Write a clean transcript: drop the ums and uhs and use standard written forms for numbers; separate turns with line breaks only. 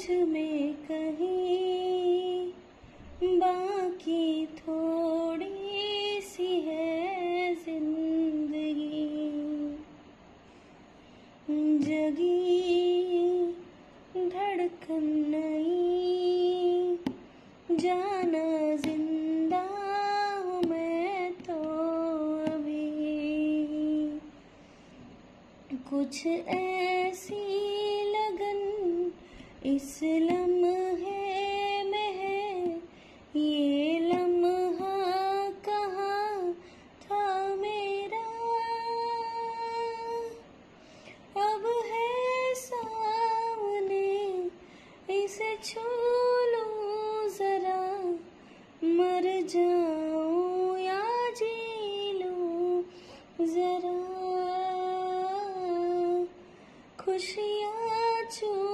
मुझ में कहीं बाकी थोड़ी सी है जिंदगी। जगी धड़कन नहीं, जाना जिंदा हूँ मैं तो अभी। कुछ ऐसी लगन इस लम्हे में है, ये लम्हा कहाँ था मेरा। अब है सामने, इसे छू लूं जरा, मर जाऊं या जी लूं जरा। खुशियाँ छू